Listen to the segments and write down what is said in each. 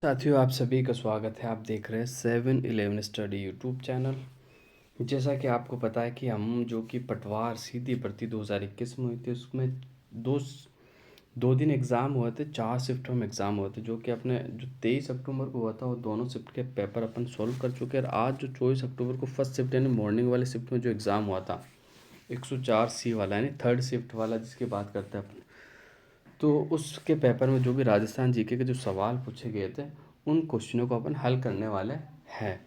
साथियों, आप सभी का स्वागत है। आप देख रहे हैं 7-Eleven स्टडी यूट्यूब चैनल। जैसा कि आपको पता है कि हम जो कि पटवार सीधी भर्ती 2021 में हुई थी, उसमें दो दो दिन एग्ज़ाम हुए थे, 4 शिफ्टों में एग्ज़ाम हुए थे, जो कि अपने जो 23 अक्टूबर को हुआ था वो दोनों शिफ्ट के पेपर अपन सॉल्व कर चुके हैं। और आज जो 24 अक्टूबर को फर्स्ट शिफ्ट यानी मॉर्निंग वाले शिफ्ट में जो एग्ज़ाम हुआ था 104C वाला यानी थर्ड शिफ्ट वाला जिसकी बात करते हैं अपन, तो उसके पेपर में जो भी राजस्थान जीके के जो सवाल पूछे गए थे उन क्वेश्चनों को अपन हल करने वाले हैं।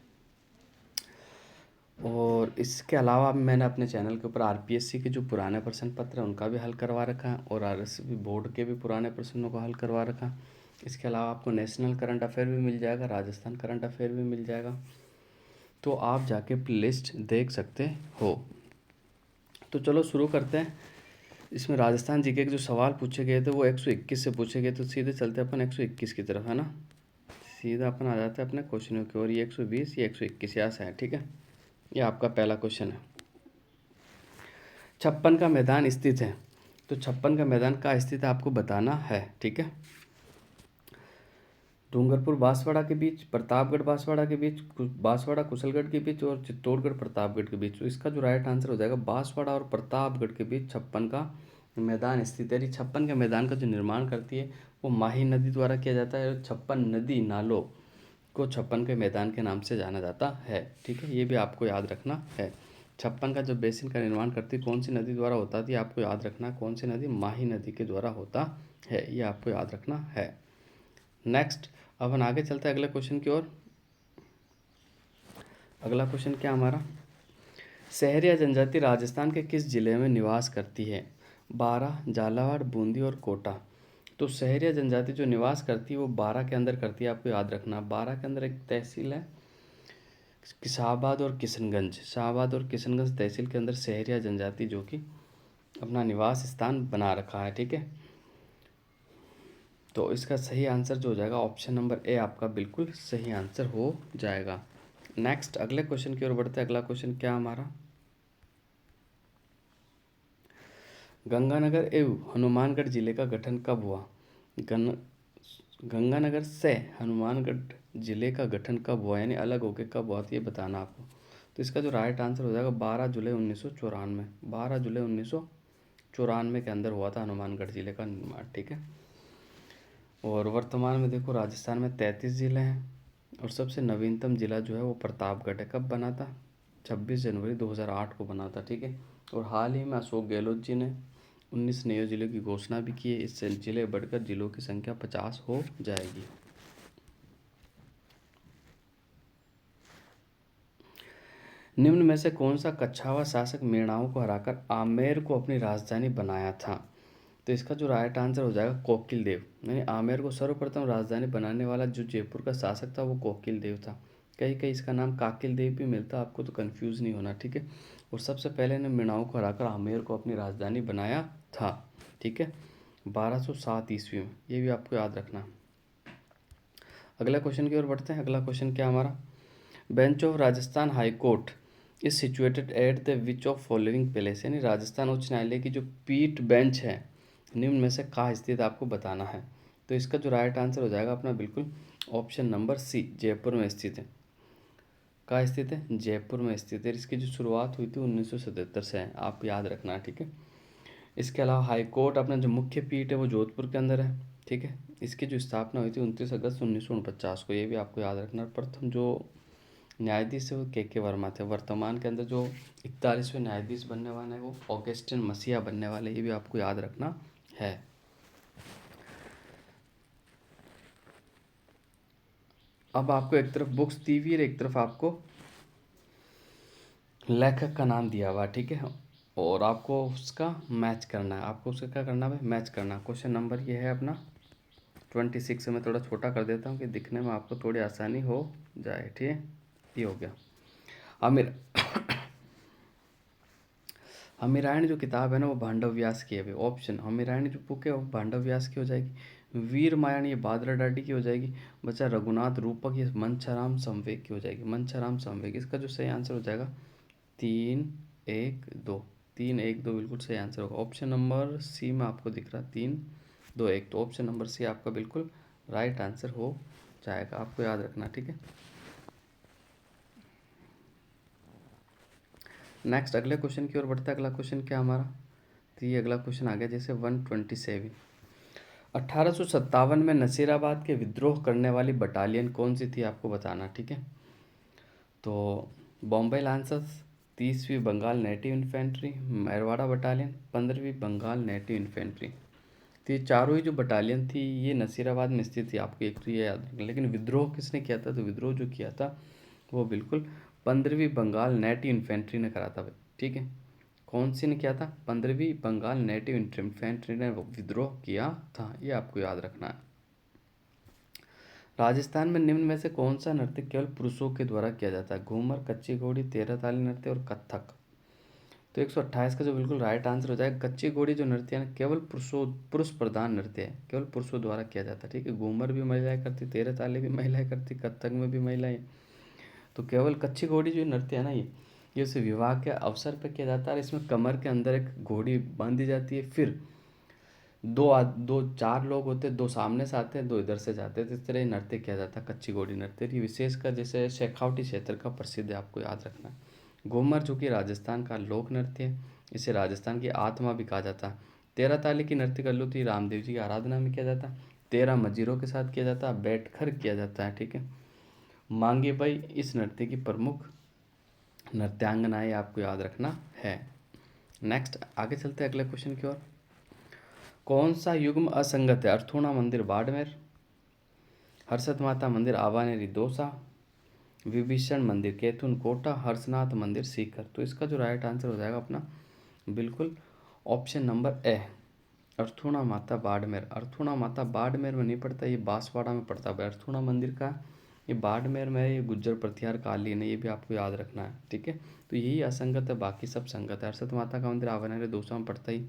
और इसके अलावा मैंने अपने चैनल के ऊपर आरपीएससी के जो पुराने प्रश्न पत्र हैं उनका भी हल करवा रखा है और आरएससी बोर्ड के भी पुराने प्रश्नों को हल करवा रखा है। इसके अलावा आपको नेशनल करंट अफेयर भी मिल जाएगा, राजस्थान करंट अफेयर भी मिल जाएगा, तो आप जाके लिस्ट देख सकते हो। तो चलो शुरू करते हैं। इसमें राजस्थान जीके के जो सवाल पूछे गए थे वो 121 से पूछे गए, तो सीधे चलते अपन 121 की तरफ, है ना। सीधा अपन आ जाते हैं अपने क्वेश्चनों की ओर। ये 120, ये 121 यहाँ से है, ठीक है। ये आपका पहला क्वेश्चन है। 56 का मैदान स्थित है, तो 56 का मैदान कहाँ स्थित है आपको बताना है, ठीक है। डूंगरपुर बांसवाड़ा के बीच, प्रतापगढ़ बांसवाड़ा के बीच, बांसवाड़ा कुशलगढ़ के बीच और चित्तौड़गढ़ प्रतापगढ़ के बीच। तो इसका जो राइट आंसर हो जाएगा बांसवाड़ा और प्रतापगढ़ के बीच 56 का मैदान स्थित है। 56 के मैदान का जो निर्माण करती है वो माही नदी द्वारा किया जाता है और 56 नदी नालों को 56 के मैदान के नाम से जाना जाता है, ठीक है। ये भी आपको याद रखना है। 56 का जो बेसिन का निर्माण करती कौन सी नदी द्वारा होता थी आपको याद रखना है, कौन सी नदी, माही नदी के द्वारा होता है, ये आपको याद रखना है। नेक्स्ट अपन आगे चलते हैं अगले क्वेश्चन की ओर। अगला क्वेश्चन क्या हमारा, शहरी जनजाति राजस्थान के किस जिले में निवास करती है? बारां, झालावाड़, बूंदी और कोटा। तो शहरी जनजाति जो निवास करती है वो बारां के अंदर करती है, आपको याद रखना। बारां के अंदर एक तहसील है शाहबाद और किशनगंज, शाहबाद और किशनगंज तहसील के अंदर शहरी जनजाति जो कि अपना निवास स्थान बना रखा है, ठीक है। तो इसका सही आंसर जो हो जाएगा ऑप्शन नंबर ए आपका बिल्कुल सही आंसर हो जाएगा। नेक्स्ट अगले क्वेश्चन की ओर बढ़ते हैं। अगला क्वेश्चन क्या हमारा, गंगानगर एवं हनुमानगढ़ जिले का गठन कब हुआ? गंगानगर से हनुमानगढ़ जिले का गठन कब हुआ, यानी अलग होकर कब हुआ, तो ये बताना आपको। तो इसका जो राइट आंसर हो जाएगा 12 जुलाई 1994। 12 जुलाई 1994 के अंदर हुआ था हनुमानगढ़ जिले का निर्माण, ठीक है। और वर्तमान में देखो राजस्थान में 33 ज़िले हैं और सबसे नवीनतम ज़िला जो है वो प्रतापगढ़ है। कब बना था? 26 जनवरी 2008 को बना था, ठीक है। और हाल ही में अशोक गहलोत जी ने 19 नए जिलों की घोषणा भी की है। इससे जिले बढ़कर जिलों की संख्या 50 हो जाएगी। निम्न में से कौन सा कच्छावा शासक मेणाओं को हराकर आमेर को अपनी राजधानी बनाया था? तो इसका जो राइट आंसर हो जाएगा कोकिल देव, यानी आमेर को सर्वप्रथम राजधानी बनाने वाला जो जयपुर का शासक था वो कोकिल देव था। कहीं कहीं इसका नाम काकिल देव भी मिलता, आपको तो कंफ्यूज नहीं होना, ठीक है। और सबसे पहले ने मेणाओं को हराकर आमेर को अपनी राजधानी बनाया था, ठीक है, 1207 ईस्वी में। ये भी आपको याद रखना। अगला क्वेश्चन की ओर बढ़ते हैं। अगला क्वेश्चन क्या हमारा, bench of Rajasthan high court is situated at the which of following place, यानी राजस्थान उच्च न्यायालय की जो पीठ बेंच है निम्न में से कहाँ स्थित आपको बताना है। तो इसका जो राइट आंसर हो जाएगा अपना बिल्कुल ऑप्शन नंबर सी, जयपुर में स्थित है। कहाँ स्थित है? जयपुर में स्थित है। इसकी जो शुरुआत हुई थी 1977 से है, आप याद रखना, ठीक है। इसके अलावा हाई कोर्ट अपना जो मुख्य पीठ है वो जोधपुर के अंदर है, ठीक है। इसकी जो स्थापना हुई थी 29 अगस्त 1949 को, ये भी आपको याद रखना। प्रथम जो न्यायाधीश है वो के वर्मा थे। वर्तमान के अंदर जो 41वें न्यायाधीश बनने वाले हैं वो ऑगस्टिन मसीहा बनने वाले, ये भी आपको याद रखना है। अब आपको एक तरफ बुक्स दी हुई है, एक तरफ आपको लेखक का नाम दिया हुआ, ठीक है। और आपको उसका मैच करना है, आपको उसका क्या करना है? मैच करना। क्वेश्चन नंबर ये है अपना 26 से मैं थोड़ा छोटा कर देता हूँ कि दिखने में आपको थोड़ी आसानी हो जाए, ठीक है। ये हो गया। आमिर हमीरायण जो किताब है ना वो भांडव व्यास की है भाई। ऑप्शन हमीरायण जो बुक है वो भांडव व्यास की हो जाएगी। वीर मायण ये भादरा डाडी की हो जाएगी। बचा रघुनाथ रूपक ये मंछाराम संवेग की हो जाएगी। मंछाराम संवेग, इसका जो सही आंसर हो जाएगा 3-1-2। 3-1-2 बिल्कुल सही आंसर होगा। ऑप्शन नंबर सी में आपको दिख रहा है 3-2-1, तो ऑप्शन नंबर सी आपका बिल्कुल राइट आंसर हो जाएगा, आपको याद रखना, ठीक है। नेक्स्ट अगले क्वेश्चन की ओर बढ़ता है। अगला क्वेश्चन क्या हमारा, तो ये अगला क्वेश्चन आ गया जैसे 127। 1857 में नसीराबाद के विद्रोह करने वाली बटालियन कौन सी थी, आपको बताना, ठीक है। तो बॉम्बे लांसर्स, 30वीं Bengal native infantry, Marwara battalion, 15वीं बंगाल नेटिव इन्फेंट्री। तो ये चारों ही जो बटालियन थी ये नसीराबाद में स्थित थी, आपको एक तो ये याद रखना। लेकिन विद्रोह किसने किया था, तो विद्रोह जो किया था वो बिल्कुल 15वीं बंगाल नेटिव इन्फेंट्री ने करा था भाई, ठीक है। कौन सी ने किया था, 15वीं बंगाल नेटिव इन्फेंट्री ने विद्रोह किया था, ये आपको याद रखना है। राजस्थान में निम्न में से कौन सा नृत्य केवल पुरुषों के द्वारा किया जाता है, घूमर, कच्ची घोड़ी, तेरह ताली नृत्य और कथक। तो 128 का जो बिल्कुल राइट आंसर हो जाएगा कच्ची घोड़ी जो नृत्य है ना, केवल पुरुष प्रधान नृत्य है, केवल पुरुषों द्वारा किया जाता है, ठीक है। घूमर भी महिलाएं करती, तेरह ताली भी महिलाएं करती, कथक में भी महिलाएं। तो केवल कच्ची घोड़ी जो नृत्य है ना ये उसे विवाह के अवसर पर किया जाता है। और इसमें कमर के अंदर एक घोड़ी बांधी जाती है, फिर दो चार लोग होते हैं, दो सामने से आते हैं, दो इधर से जाते हैं, तो इस तरह ये नृत्य किया जाता है कच्ची घोड़ी नृत्य। ये विशेषकर जैसे शेखावटी क्षेत्र का प्रसिद्ध है, आपको याद रखना है। घूमर जो कि राजस्थान का लोक नृत्य है, इसे राजस्थान की आत्मा भी कहा जाता है। तेरह ताली की नृत्य कर लो तो ये रामदेव जी की आराधना में किया जाता है। तेरह मजीरों के साथ किया जाता है, बैठकर किया जाता है, ठीक है। मांगे बाई इस नृत्य की प्रमुख नृत्यांगनाएं, आपको याद रखना है। नेक्स्ट आगे चलते हैं अगले क्वेश्चन की ओर। कौन सा युग्म असंगत है, अर्थूणा मंदिर बाड़मेर, हर्षद माता मंदिर आवानेरी दौसा, विभीषण मंदिर कैथून कोटा, हर्षनाथ मंदिर सीकर। तो इसका जो राइट आंसर हो जाएगा अपना बिल्कुल ऑप्शन नंबर ए, अर्थूणा माता बाड़मेर। अर्थूणा माता बाड़मेर में नहीं पड़ता, ये बांसवाड़ा में पड़ता है। अर्थूणा मंदिर का ये बाड़मेर में है, ये गुज्जर प्रतिहार कालीन है, ये भी आपको याद रखना है, ठीक है। तो यही असंगत है, बाकी सब संगत है। हर्षद माता का मंदिर आवानेरी दौसा में पड़ता ही,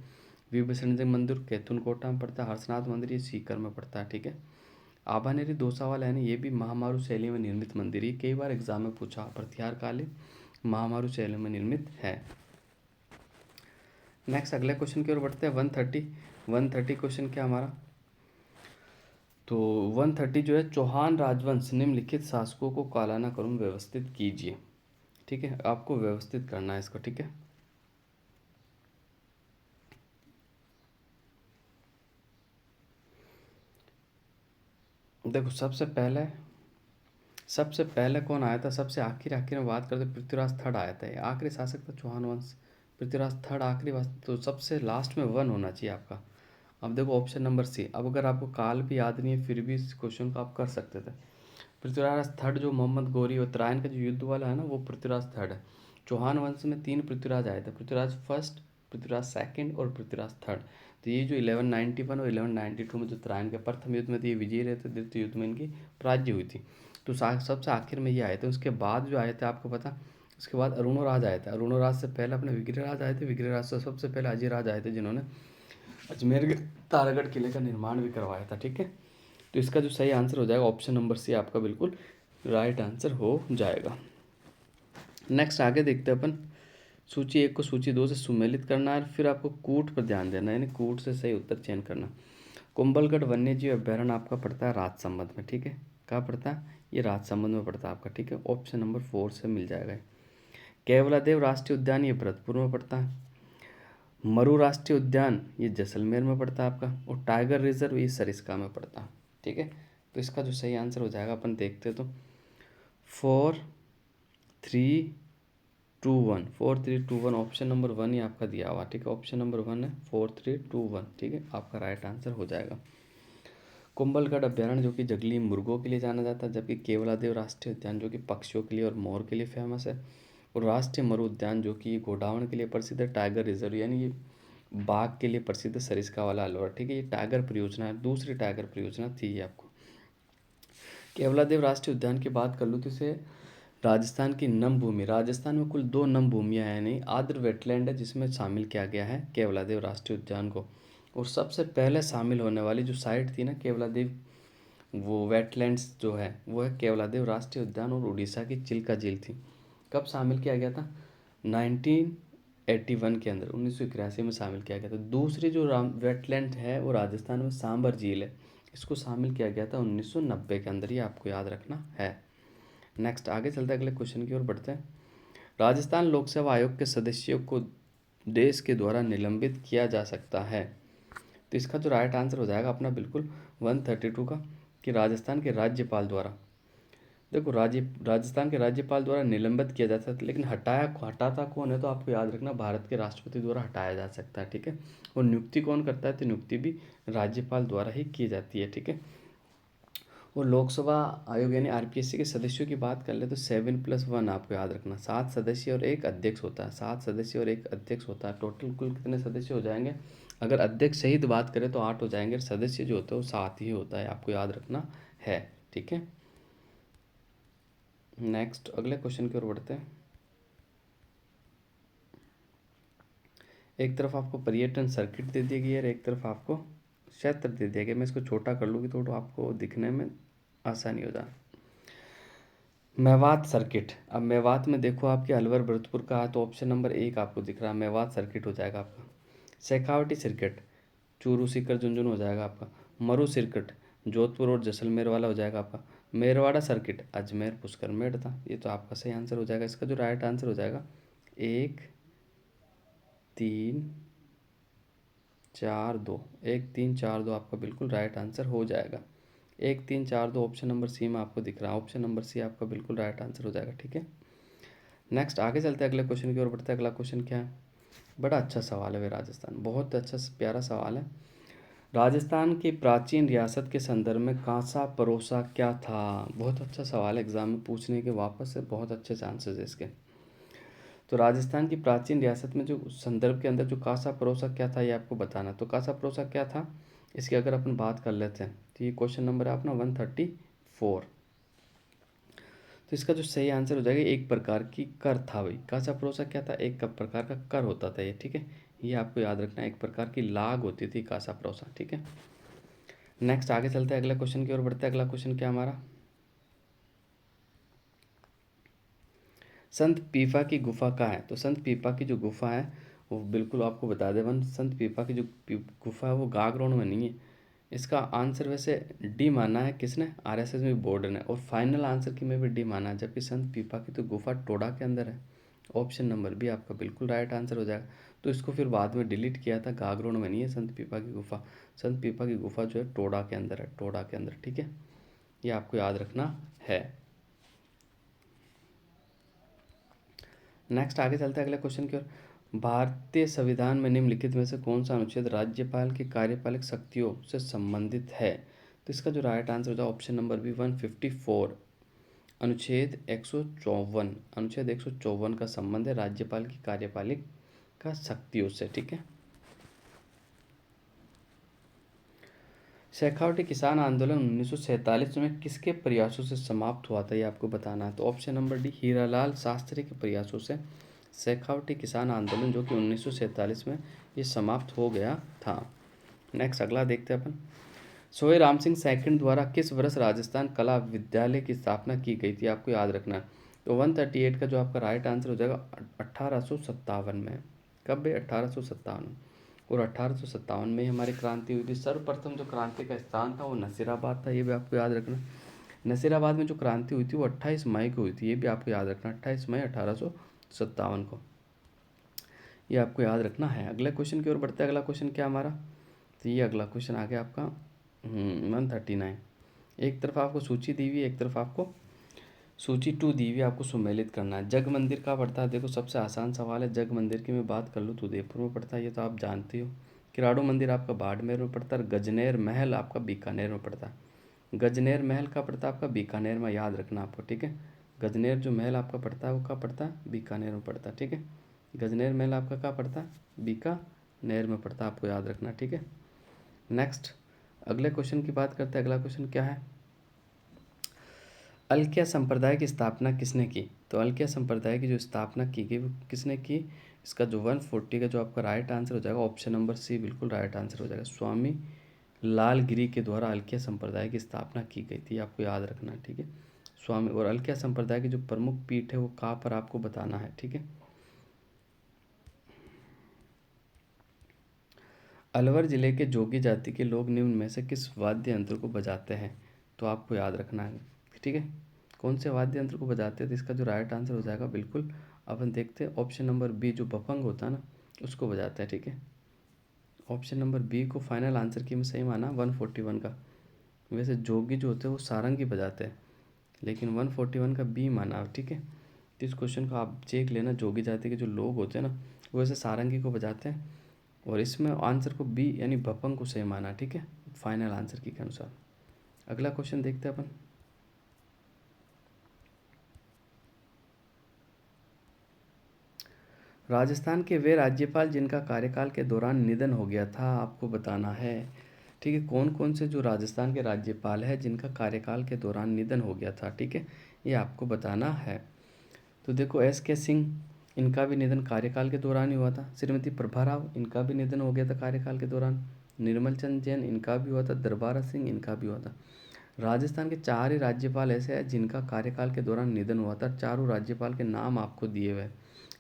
विभीषण जी मंदिर कैथून कोटा में पड़ता है, हर्षनाथ मंदिर ये सीकर में पड़ता है, ठीक है। आभानेरी दोसा वाला है ना, ये भी महामारू शैली में निर्मित मंदिर, ये कई बार एग्जाम में पूछा, प्रतिहार कालीन महामारू शैली में निर्मित है। नेक्स्ट अगले क्वेश्चन की ओर बढ़ते हैं। 130 क्वेश्चन क्या हमारा, तो 130 जो है, चौहान राजवंश निम्नलिखित शासकों को कालानुक्रम व्यवस्थित कीजिए, ठीक है। आपको व्यवस्थित करना है इसको, ठीक है। देखो सबसे पहले कौन आया था, सबसे आखिर में बात करते पृथ्वीराज थर्ड आया था, ये आखिरी शासक था चौहान वंश, पृथ्वीराज थर्ड आखिरी बात। तो सबसे लास्ट में वन होना चाहिए आपका। अब देखो ऑप्शन नंबर सी, अब अगर आपको काल भी याद नहीं है फिर भी इस क्वेश्चन को आप कर सकते थे। पृथ्वीराज थर्ड जो मोहम्मद गौरी और तराइन का जो युद्ध वाला है ना, वो पृथ्वीराज थर्ड है। चौहान वंश में 3 पृथ्वीराज आए थे, पृथ्वीराज फर्स्ट, पृथ्वीराज सेकंड और पृथ्वीराज थर्ड। तो ये जो 1191 और 1192 में जो तराइन के प्रथम युद्ध में थे ये विजयी रहे थे, द्वितीय युद्ध में इनकी पराजय हुई थी। तो सबसे आखिर में ये आए थे। उसके बाद जो आए थे आपको पता, उसके बाद अरुणोराज आए थे। अरुणोराज से पहले अपने विग्रहराज आए थे, विग्रहराज से सबसे पहले अजयराज आए थे, जिन्होंने अजमेर के तारागढ़ किले का निर्माण भी करवाया था, ठीक है। तो इसका जो सही आंसर हो जाएगा ऑप्शन नंबर सी आपका बिल्कुल राइट आंसर हो जाएगा। नेक्स्ट आगे देखते हैं अपन। सूची 1 को सूची 2 से सुमेलित करना है, फिर आपको कूट पर ध्यान देना है, यानी कूट से सही उत्तर चयन करना। कुंभलगढ़ वन्यजीव अभ्यारण्य आपका पड़ता है राजसमंद में, ठीक है। कहाँ पड़ता है, ये राजसमंद में पड़ता है आपका, ठीक है। ऑप्शन नंबर 4 से मिल जाएगा। केवलादेव राष्ट्रीय उद्यान ये भरतपुर में पड़ता है। मरु राष्ट्रीय उद्यान ये जैसलमेर में पड़ता है आपका। और टाइगर रिजर्व ये सरिस्का में पड़ता है, ठीक है। तो इसका जो सही आंसर हो जाएगा अपन देखते तो 4-3-2-1 ऑप्शन नंबर 1 ही आपका दिया हुआ, ठीक है। ऑप्शन नंबर 1 है 4-3-2-1, ठीक है, आपका राइट आंसर हो जाएगा। कुंभलगढ़ अभ्यारण्य जो कि जंगली मुर्गों के लिए जाना जाता है, जबकि केवलादेव राष्ट्रीय उद्यान जो कि पक्षियों के लिए और मोर के लिए फेमस है। और राष्ट्रीय मरु उद्यान जो कि गोडावण के लिए प्रसिद्ध है। टाइगर रिजर्व यानी ये बाघ के लिए प्रसिद्ध सरिस्का वाला अलवर, ठीक है। ये टाइगर परियोजना है, दूसरी टाइगर परियोजना थी ये आपको। केवलादेव राष्ट्रीय उद्यान की बात कर लूँ तो इसे राजस्थान की नम भूमि, राजस्थान में कुल 2 नम भूमियाँ हैं, नहीं आर्द्र वेटलैंड है जिसमें शामिल किया गया है केवलादेव राष्ट्रीय उद्यान को। और सबसे पहले शामिल होने वाली जो साइट थी ना केवलादेव, वो वेटलैंड्स जो है वो है केवलादेव राष्ट्रीय उद्यान और उड़ीसा की चिल्का झील थी। कब शामिल किया गया था, 1981 के अंदर, 1981 में शामिल किया गया था। दूसरी जो वेटलैंड है वो राजस्थान में सांबर झील है। इसको शामिल किया गया था 1990 के अंदर, ये आपको याद रखना है। नेक्स्ट आगे चलते हैं, अगले क्वेश्चन की ओर बढ़ते हैं। राजस्थान लोक सेवा आयोग के सदस्यों को देश के द्वारा निलंबित किया जा सकता है। तो इसका जो राइट आंसर हो जाएगा अपना बिल्कुल 132 का, कि राजस्थान के राज्यपाल द्वारा। देखो राजस्थान के राज्यपाल द्वारा निलंबित किया जाता है, लेकिन हटाता कौन है, तो आपको याद रखना भारत के राष्ट्रपति द्वारा हटाया जा सकता है, ठीक है। और नियुक्ति कौन करता है, तो नियुक्ति भी राज्यपाल द्वारा ही की जाती है, ठीक है। और लोकसभा आयोग यानी आरपीएससी के सदस्यों की बात कर ले तो 7+1 आपको याद रखना, 7 सदस्य और एक अध्यक्ष होता है, 7 सदस्य और एक अध्यक्ष होता है। टोटल कुल कितने सदस्य हो जाएंगे, अगर अध्यक्ष सहित बात करें तो 8 हो जाएंगे, सदस्य जो होते हैं वो 7 ही होता है, आपको याद रखना है, ठीक है। नेक्स्ट अगले क्वेश्चन की ओर बढ़ते हैं। एक तरफ आपको पर्यटन सर्किट दे दी गई है और एक तरफ आपको क्षेत्र दे दिया गया। मैं इसको छोटा कर लूँगी तो आपको दिखने में आसानी हो जाए। मेवात सर्किट, अब मेवात में देखो आपके अलवर भरतपुर का है, तो ऑप्शन नंबर 1 आपको दिख रहा है, मेवात सर्किट हो जाएगा आपका। शेखावटी सर्किट चूरू सीकर झुंझुनू हो जाएगा आपका। मरु सर्किट जोधपुर और जैसलमेर वाला हो जाएगा आपका। मेरवाड़ा सर्किट अजमेर पुष्कर मेड़ता, ये तो आपका सही आंसर हो जाएगा। इसका जो राइट आंसर हो जाएगा 1 3 4 2, 1 3 4 2 आपका बिल्कुल राइट आंसर हो जाएगा। 1 3 4 2 ऑप्शन नंबर सी में आपको दिख रहा है, ऑप्शन नंबर सी आपका बिल्कुल राइट आंसर हो जाएगा, ठीक है। नेक्स्ट आगे चलते हैं, अगले क्वेश्चन की ओर बढ़ते हैं। अगला क्वेश्चन क्या है, बड़ा अच्छा सवाल है वे राजस्थान, बहुत अच्छा प्यारा सवाल है। राजस्थान की प्राचीन रियासत के संदर्भ में कांसा परोसा क्या था। बहुत अच्छा सवाल है, एग्जाम में पूछने के वापस से बहुत अच्छे चांसेस है इसके। तो राजस्थान की प्राचीन रियासत में जो संदर्भ के अंदर जो कांसा परोसा क्या था, ये आपको बताना। तो कांसा परोसा क्या था, इसकी अगर अपन बात कर लेते हैं तो ये क्वेश्चन नंबर है अपना 134। तो इसका जो सही आंसर हो जाएगा, एक प्रकार की कर था भाई। कांसा परोसा क्या था, एक प्रकार का कर होता था ये, ठीक है। ये आपको याद रखना, एक प्रकार की लाग होती थी कांसा परोसा, ठीक है। नेक्स्ट आगे चलते हैं, अगले क्वेश्चन की ओर बढ़ते हैं। अगला क्वेश्चन क्या हमारा, संत पीपा की गुफा कहाँ है। तो संत पीपा की जो गुफा है वो बिल्कुल आपको बता दे वन, संत पीपा की जो गुफा है वो गागरोन में नहीं है। इसका आंसर वैसे डी माना है किसने, आरएसएस में बोर्ड ने, और फाइनल आंसर की में भी डी माना है, जबकि संत पीपा की तो गुफा टोडा के अंदर है। ऑप्शन नंबर बी आपका बिल्कुल राइट आंसर हो जाएगा। तो इसको फिर बाद में डिलीट किया था, गागरोन में नहीं है संत पीपा की गुफा। संत पीपा की गुफा जो है टोडा के अंदर है, टोडा के अंदर, ठीक है। ये आपको याद रखना है। नेक्स्ट आगे चलते हैं अगले क्वेश्चन की ओर। भारतीय संविधान में निम्नलिखित में से कौन सा अनुच्छेद राज्यपाल की कार्यपालक शक्तियों से संबंधित है। तो इसका जो राइट आंसर होगा ऑप्शन नंबर बी 154, अनुच्छेद 154, अनुच्छेद 154 का संबंध है राज्यपाल की कार्यपालिक का शक्तियों से, ठीक है। शेखावटी किसान आंदोलन 1947 में किसके प्रयासों से समाप्त हुआ था, ये आपको बताना है। तो option number D Hiralal Shastri के प्रयासों से शेखावटी किसान आंदोलन जो कि 1947 में ये समाप्त हो गया था। नेक्स्ट अगला देखते हैं अपन। सोए राम सिंह सेकंड द्वारा किस वर्ष राजस्थान कला विद्यालय की स्थापना की गई थी, आपको याद रखना है। तो 138 का जो आपका राइट आंसर हो जाएगा 1857 में। कब है, 1857। और 1857 में हमारी क्रांति हुई थी। सर्वप्रथम जो क्रांति का स्थान था वो नसीराबाद था, ये भी आपको याद रखना। नसीराबाद में जो क्रांति हुई थी वो 28 मई को हुई थी, ये भी आपको याद रखना, 28 मई 1857 को, ये आपको याद रखना है। अगले क्वेश्चन की ओर बढ़ते हैं। अगला क्वेश्चन क्या हमारा, तो ये अगला क्वेश्चन आ गया आपका 139। एक तरफ आपको सूची दी हुई, एक तरफ आपको सूची 2 दी हुई, आपको सुमेलित करना है। जग मंदिर का पड़ता है, देखो सबसे आसान सवाल है। जग मंदिर की मैं बात कर लूँ तो उदयपुर में पड़ता है, ये तो आप जानते हो। किराड़ू मंदिर आपका बाड़मेर में पड़ता है। गजनेर महल आपका बीकानेर में पड़ता है। गजनेर महल का पड़ता है आपका बीकानेर में, याद रखना आपको, ठीक है। गजनेर जो महल आपका पड़ता है वो कहाँ पड़ता है, बीकानेर में पड़ता है, ठीक है। गजनेर महल आपका कहाँ पड़ता है, बीकानेर में पड़ता है, आपको याद रखना, ठीक है। नेक्स्ट अगले क्वेश्चन की बात करते हैं। अगला क्वेश्चन क्या है, अलकिया संप्रदाय की स्थापना किसने की। तो अलकिया संप्रदाय की जो स्थापना की गई वो किसने की, इसका जो 140 का जो आपका राइट आंसर हो जाएगा ऑप्शन नंबर सी बिल्कुल राइट आंसर हो जाएगा। स्वामी लालगिरी के द्वारा अलकिया संप्रदाय की स्थापना की गई थी, आपको याद रखना है, ठीक है। स्वामी, और अलकिया संप्रदाय की जो प्रमुख पीठ है वो कहाँ पर आपको बताना है, ठीक है। अलवर जिले के जोगी जाति के लोग निम्न में से किस वाद्य यंत्र को बजाते हैं? तो आपको याद रखना है, ठीक है, कौन से वाद्य यंत्र को बजाते हैं। तो इसका जो राइट आंसर हो जाएगा बिल्कुल अपन देखते हैं ऑप्शन नंबर बी, जो बफंग होता है ना उसको बजाते हैं, ठीक है। ऑप्शन नंबर बी को फाइनल आंसर की मैं सही माना 141 का। वैसे जोगी जो होते हैं वो सारंगी बजाते हैं, लेकिन 141 का बी माना, ठीक है। तो इस क्वेश्चन को आप चेक लेना, जोगी जाति के जो लोग होते हैं ना वो वैसे सारंगी को बजाते हैं, और इसमें आंसर को बी यानी बफंग को सही माना, ठीक है, फाइनल आंसर की के अनुसार। अगला क्वेश्चन देखते हैं अपन। राजस्थान के वे राज्यपाल जिनका कार्यकाल के दौरान निधन हो गया था, आपको बताना है, ठीक है। कौन कौन से जो राजस्थान के राज्यपाल है जिनका कार्यकाल के दौरान निधन हो गया था, ठीक है, ये आपको बताना है। तो देखो SK सिंह, इनका भी निधन कार्यकाल के दौरान ही हुआ था। श्रीमती प्रभा राव, इनका भी निधन हो गया था कार्यकाल के दौरान। निर्मल चंद जैन, इनका भी हुआ था। दरबारा सिंह, इनका भी हुआ था। राजस्थान के 4 ही राज्यपाल ऐसे हैं जिनका कार्यकाल के दौरान निधन हुआ था। चारों राज्यपाल के नाम आपको दिए हुए हैं,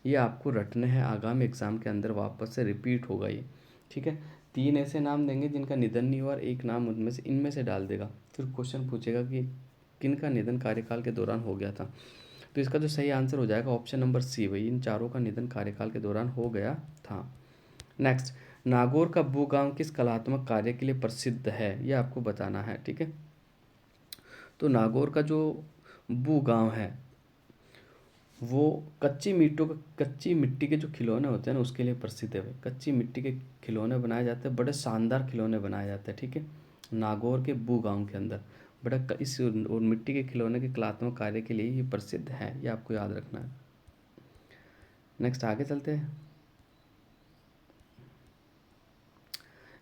ये आपको रटने हैं, आगामी एग्जाम के अंदर वापस से रिपीट होगा ये, ठीक है। 3 ऐसे नाम देंगे जिनका निधन नहीं हुआ और एक नाम उनमें से इनमें से डाल देगा, फिर क्वेश्चन पूछेगा कि किनका निधन कार्यकाल के दौरान हो गया था। तो इसका जो सही आंसर हो जाएगा ऑप्शन नंबर सी, वही इन चारों का निधन कार्यकाल के दौरान हो गया था। नेक्स्ट, नागौर का बू गांव किस कलात्मक कार्य के लिए प्रसिद्ध है, ये आपको बताना है, ठीक है। तो नागौर का जो बू गांव है वो कच्ची मिट्टी के जो खिलौने होते हैं ना उसके लिए प्रसिद्ध है भाई। कच्ची मिट्टी के खिलौने बनाए जाते हैं, बड़े शानदार खिलौने बनाए जाते हैं, ठीक है। नागौर के बू गांव के अंदर इस और मिट्टी के खिलौने के कलात्मक कार्य के लिए ये प्रसिद्ध है, ये आपको याद रखना है। नेक्स्ट आगे चलते हैं।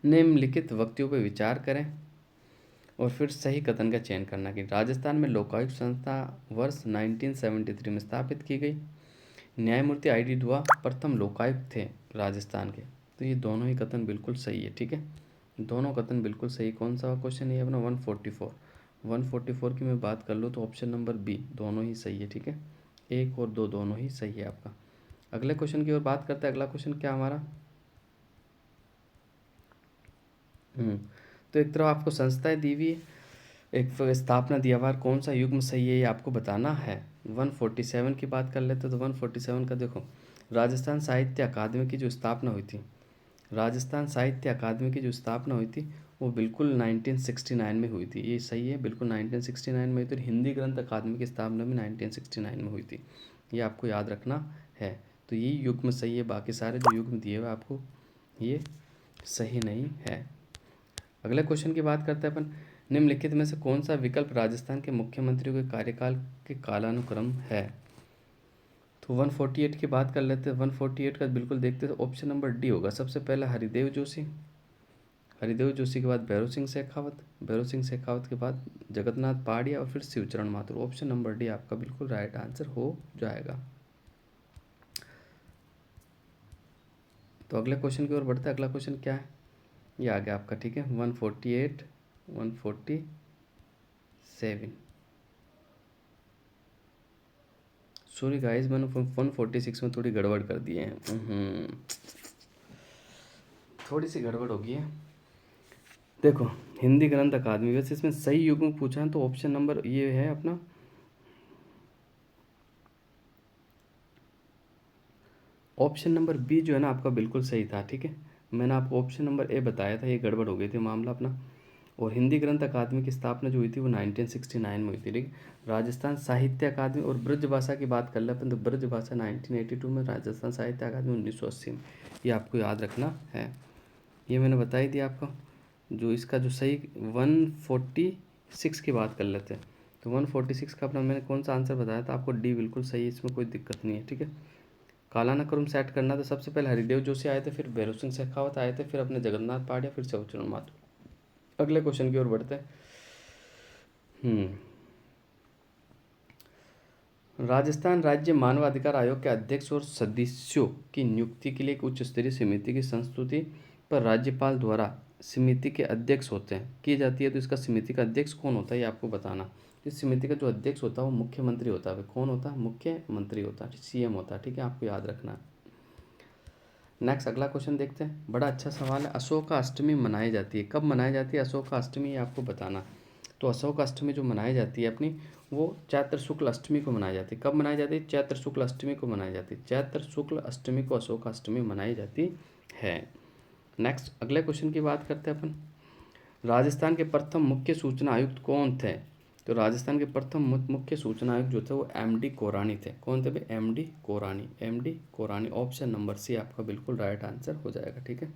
निम्नलिखित वक्तव्यों पर विचार करें और फिर सही कथन का चयन करना कि राजस्थान में लोकायुक्त संस्था वर्ष 1973 में स्थापित की गई। न्यायमूर्ति ID दुआ प्रथम लोकायुक्त थे राजस्थान के। तो ये दोनों ही कथन बिल्कुल सही है, ठीक है, दोनों कथन बिल्कुल सही। कौन सा क्वेश्चन है अपना 144 की मैं बात कर लूँ तो ऑप्शन नंबर बी दोनों ही सही है, ठीक है, 1 और 2 दोनों ही सही है आपका। अगले क्वेश्चन की ओर बात करते हैं। अगला क्वेश्चन क्या हमारा, तो एक तरफ आपको संस्थाएं दी हुई है, एक स्थापना दिया हुआ, कौन सा युग्म सही है ये आपको बताना है। 147 की बात कर लेते तो 147 का देखो, राजस्थान साहित्य अकादमी की जो स्थापना हुई थी, राजस्थान साहित्य अकादमी की जो स्थापना हुई थी वो बिल्कुल 1969 में हुई थी, ये सही है, बिल्कुल 1969 में हुई थी। और हिंदी ग्रंथ अकादमी की स्थापना भी 1969 में हुई थी, ये आपको याद रखना है। तो ये युग्म सही है, बाकी सारे जो युग्म दिए हुए आपको ये सही नहीं है। अगले क्वेश्चन की बात करते हैं अपन। निम्नलिखित में से कौन सा विकल्प राजस्थान के मुख्यमंत्रियों के कार्यकाल के कालानुक्रम है। तो 148 की बात कर लेते हैं। 148 का बिल्कुल देखते हैं तो ऑप्शन नंबर डी होगा। सबसे पहले हरिदेव जोशी, हरिदेव जोशी के बाद भैरव सिंह शेखावत, भैरव सिंह शेखावत के बाद जगन्नाथ पहाड़िया और फिर Shivcharan Mathur. Option number D आपका बिल्कुल राइट आंसर हो जाएगा। तो अगले क्वेश्चन की ओर बढ़ते हैं। अगला क्वेश्चन क्या है, ये आ गया आपका, ठीक है, 148 147। सॉरी गाइस, मैंने 146 में थोड़ी गड़बड़ कर दी है, थोड़ी सी गड़बड़ हो गई है। देखो हिंदी ग्रंथ अकादमी, वैसे इसमें सही युग्म पूछा है तो ऑप्शन नंबर ये है अपना ऑप्शन नंबर बी जो है ना आपका बिल्कुल सही था, ठीक है। मैंने आपको ऑप्शन नंबर ए बताया था, ये गड़बड़ हो गई थी मामला अपना। और हिंदी ग्रंथ अकादमी की स्थापना जो हुई थी वो 1969 में हुई थी, ठीक है। राजस्थान साहित्य अकादमी और ब्रज भाषा की बात कर ले अपन तो ब्रज भाषा 1982 में, राजस्थान साहित्य अकादमी 1980 में, ये आपको याद रखना है। ये मैंने बता ही दिया आपको। जो इसका जो सही 146 की बात कर लेते हैं तो 146 का अपना मैंने कौन सा आंसर बताया था आपको, डी बिल्कुल सही है, इसमें कोई दिक्कत नहीं है, ठीक है। कालानुक्रम सेट करना तो सबसे पहले हरिदेव जोशी आए थे, फिर भैरव सिंह शेखावत आए थे, फिर अपने जगन्नाथ पहाड़िया, फिर शिवचरण माथुर। अगले क्वेश्चन की ओर बढ़ते हैं। राजस्थान राज्य मानवाधिकार आयोग के अध्यक्ष और सदस्यों की नियुक्ति के लिए एक उच्च स्तरीय समिति की संस्तुति पर राज्यपाल द्वारा समिति के अध्यक्ष होते हैं की जाती है। तो इसका समिति का अध्यक्ष कौन होता है ये आपको बताना। इस समिति का जो अध्यक्ष होता है वो मुख्यमंत्री होता है। कौन होता है, मुख्यमंत्री होता है, CM होता है, ठीक है, आपको याद रखना है। नेक्स्ट अगला क्वेश्चन देखते हैं, बड़ा अच्छा सवाल है। अशोक अष्टमी मनाई जाती है, कब मनाई जाती है अशोक अष्टमी, ये आपको बताना। तो अशोक अष्टमी जो मनाई जाती है अपनी, वो चैत्र शुक्ल अष्टमी को मनाई जाती है। कब मनाई जाती है? चैत्र शुक्ल अष्टमी को मनाई जाती है। चैत्र शुक्ल अष्टमी को अशोक अष्टमी मनाई जाती है। नेक्स्ट अगले क्वेश्चन की बात करते हैं अपन। राजस्थान के प्रथम मुख्य सूचना आयुक्त कौन थे? तो राजस्थान के प्रथम मुख्य सूचना आयुक्त जो थे वो एमडी कोरानी थे। कौन थे भाई? MD Korani. MD Korani, option number C आपका बिल्कुल राइट आंसर हो जाएगा। ठीक है,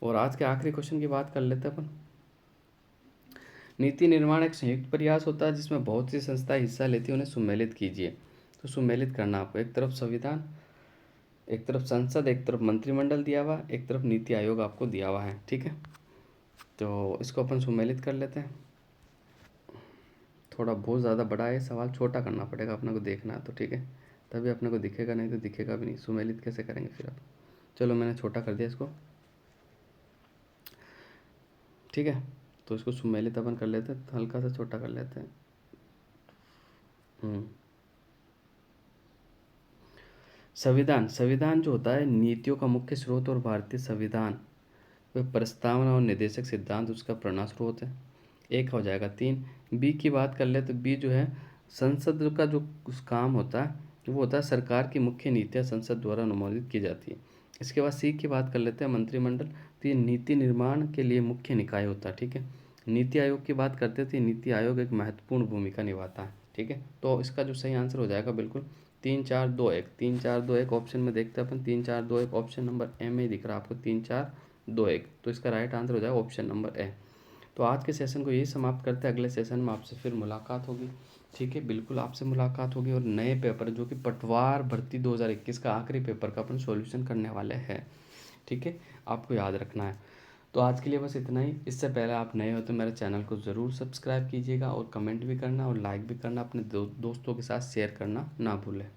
और आज के आखिरी क्वेश्चन की बात कर लेते हैं अपन। नीति निर्माण एक संयुक्त प्रयास होता है जिसमें बहुत सी संस्थाएं हिस्सा लेती हैं, उन्हें सुमेलित कीजिए। तो सुमेलित करना आपको, एक तरफ संविधान, एक तरफ संसद, एक तरफ मंत्रिमंडल दिया हुआ, एक तरफ नीति आयोग आपको दिया हुआ है। ठीक है, तो इसको अपन सुमेलित कर लेते हैं। थोड़ा बहुत ज़्यादा बड़ा है सवाल, छोटा करना पड़ेगा अपने को, देखना है तो। ठीक है, तभी अपने को दिखेगा, नहीं तो दिखेगा भी नहीं। सुमेलित कैसे करेंगे फिर आप? चलो मैंने छोटा कर दिया इसको। ठीक है, तो इसको सुमेलित अपन कर लेते हैं, हल्का सा छोटा कर लेते हैं। संविधान, संविधान जो होता है नीतियों का मुख्य स्रोत, और भारतीय संविधान वह प्रस्तावना और निर्देशक सिद्धांत उसका प्रेरणा स्रोत है। एक हो जाएगा। 3 बी की बात कर ले तो बी जो है संसद का जो उस काम होता है वो होता है सरकार की मुख्य नीतियाँ संसद द्वारा अनुमोदित की जाती है। इसके बाद सी की बात कर लेते हैं, मंत्रिमंडल। तो ये नीति निर्माण के लिए मुख्य निकाय होता है। ठीक है, नीति आयोग की बात करते थे, नीति आयोग एक महत्वपूर्ण भूमिका निभाता है। ठीक है, तो इसका जो सही आंसर हो जाएगा बिल्कुल 3-4-2-1। 3-4-2-1 ऑप्शन में देखते हैं अपन। 3-4-2-1 ऑप्शन नंबर ए में ही दिख रहा है आपको, 3-4-2-1। तो इसका राइट आंसर हो जाएगा ऑप्शन नंबर ए। तो आज के सेशन को यही समाप्त करते हैं, अगले सेशन में आपसे फिर मुलाकात होगी। ठीक है, बिल्कुल आपसे मुलाकात होगी, और नए पेपर जो कि पटवार भर्ती 2021 का आखिरी पेपर का अपन सॉल्यूशन करने वाले हैं। ठीक है, आपको याद रखना है। तो आज के लिए बस इतना ही। इससे पहले आप नए हो तो मेरे चैनल को ज़रूर सब्सक्राइब कीजिएगा, और कमेंट भी करना और लाइक भी करना, अपने दोस्तों के साथ शेयर करना ना भूलें।